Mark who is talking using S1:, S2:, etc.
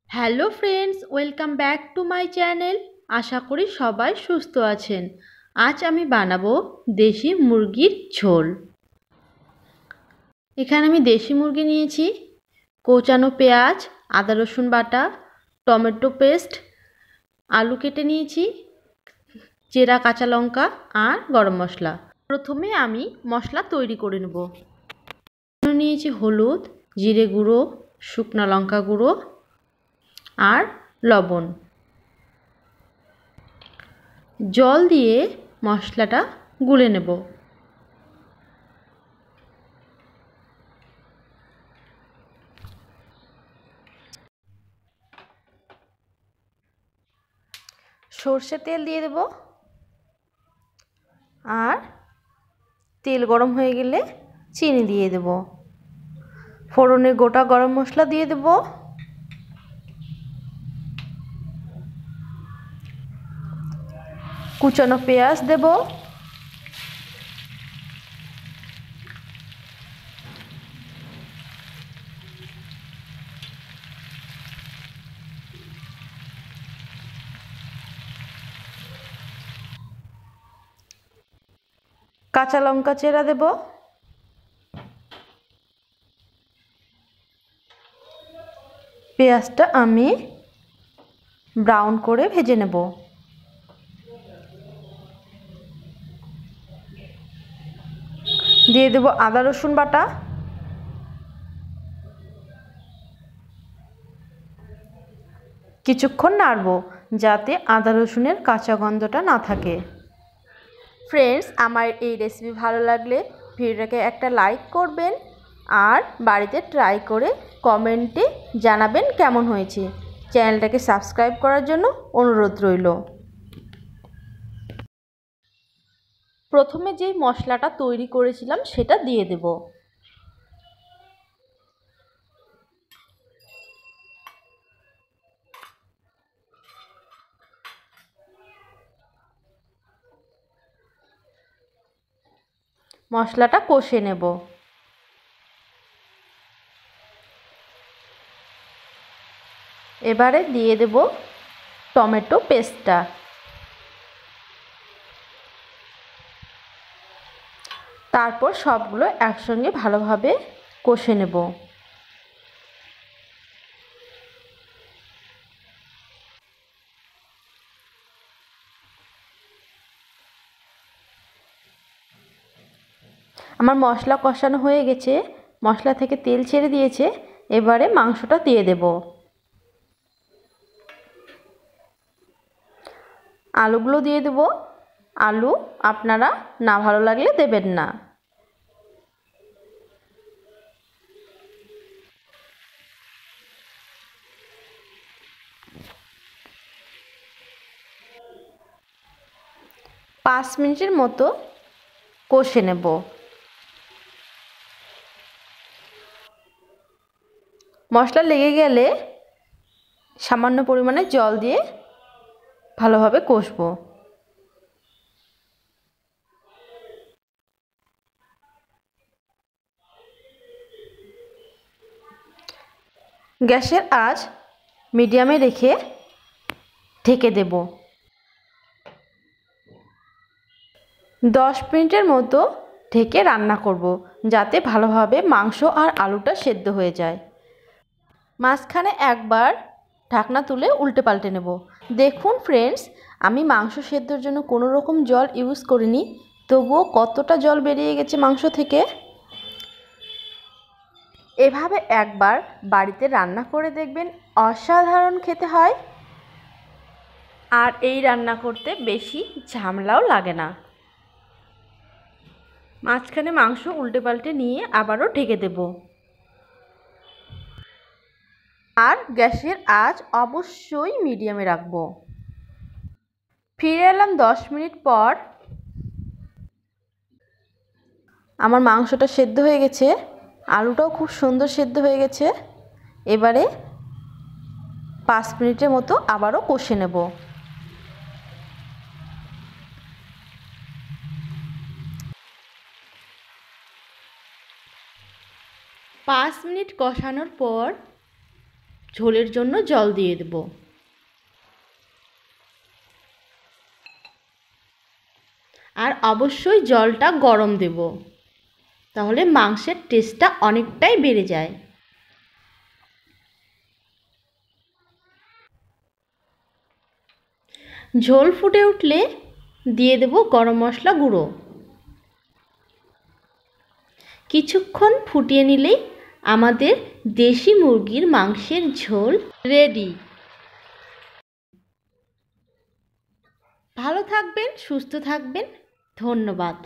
S1: Hello friends, welcome back to my channel. আশা করি সবাই সুস্থ আছেন। আজ আমি বানাবো দেশি মুরগির ঝোল। এখানে আমি দেশি মুরগি নিয়েছি, কোচানো পেঁয়াজ, আদা রসুন বাটা, টমেটো পেস্ট, আলু কেটে নিয়েছি, চেরা কাঁচা লঙ্কা আর গরম মশলা। প্রথমে আমি মশলা তৈরি করে নেব। নিয়েছি হলুদ, জিরে গুঁড়ো, শুকনো লঙ্কা গুঁড়ো আর লবণ। জল দিয়ে মশলাটা গুলে নেব। সর্ষে তেল দিয়ে দেব, আর তেল গরম হয়ে গেলে চিনি দিয়ে দেব। ফোড়নে গোটা গরম মশলা দিয়ে দেব, কুচানো পেঁয়াজ দেব, কাঁচা লঙ্কা চেরা দেব, পেঁয়াজটা আমি ব্রাউন করে ভেজে নেব। দিয়ে দেব আদা রসুন বাটা, কিছুক্ষণ নাড়ব যাতে আদা রসুনের কাঁচা গন্ধটা না থাকে। ফ্রেন্ডস, আমার এই রেসিপি ভালো লাগলে ভিডিওটাকে একটা লাইক করবেন আর বাড়িতে ট্রাই করে কমেন্টে জানাবেন কেমন হয়েছে। চ্যানেলটাকে সাবস্ক্রাইব করার জন্য অনুরোধ রইল। প্রথমে যেই মশলাটা তৈরি করেছিলাম সেটা দিয়ে দেব। মশলাটা কষে নেব। এবারে দিয়ে দেব টমেটো পেস্টটা। তারপর সবগুলো একসঙ্গে ভালোভাবে কষে নেব। আমার মশলা কষানো হয়ে গেছে, মশলা থেকে তেল ছেড়ে দিয়েছে। এবারে মাংসটা দিয়ে দেব। আলুগুলো দিয়ে দেব। আলু আপনারা না ভালো লাগলে দেবেন না। পাঁচ মিনিটের মতো কষে নেব। মশলা লেগে গেলে সামান্য পরিমাণে জল দিয়ে ভালোভাবে কষবো। গ্যাসের আঁচ মিডিয়ামে রেখে ঢেকে দেব। 10 মিনিটের মতো ঢেকে রান্না করব, যাতে ভালোভাবে মাংস আর আলুটা সেদ্ধ হয়ে যায়। মাঝখানে একবার ঢাকনা তুলে উল্টে পাল্টে নেব। দেখুন ফ্রেন্ডস, আমি মাংস সেদ্ধর জন্য কোনো রকম জল ইউজ করিনি, তবুও কতটা জল বেরিয়ে গেছে মাংস থেকে। এভাবে একবার বাড়িতে রান্না করে দেখবেন, অসাধারণ খেতে হয়। আর এই রান্না করতে বেশি ঝামেলাও লাগে না। মাঝখানে মাংস উল্টে পাল্টে নিয়ে আবারও ঢেকে দেব। আর গ্যাসের আঁচ অবশ্যই মিডিয়ামে রাখব। ফিরে এলাম 10 মিনিট পর। আমার মাংসটা সেদ্ধ হয়ে গেছে, আলুটাও খুব সুন্দর সেদ্ধ হয়ে গেছে। এবারে 5 মিনিটের মতো আবারও কষে নেব। 5 মিনিট কষানোর পর ঝোলের জন্য জল দিয়ে দেব। আর অবশ্যই জলটা গরম দেব, তাহলে মাংসের টেস্টটা অনেকটাই বেড়ে যায়। ঝোল ফুটে উঠলে দিয়ে দেব গরম মশলা গুঁড়ো। কিছুক্ষণ ফুটিয়ে নিলেই আমাদের দেশি মুরগির মাংসের ঝোল রেডি। ভালো থাকবেন, সুস্থ থাকবেন, ধন্যবাদ।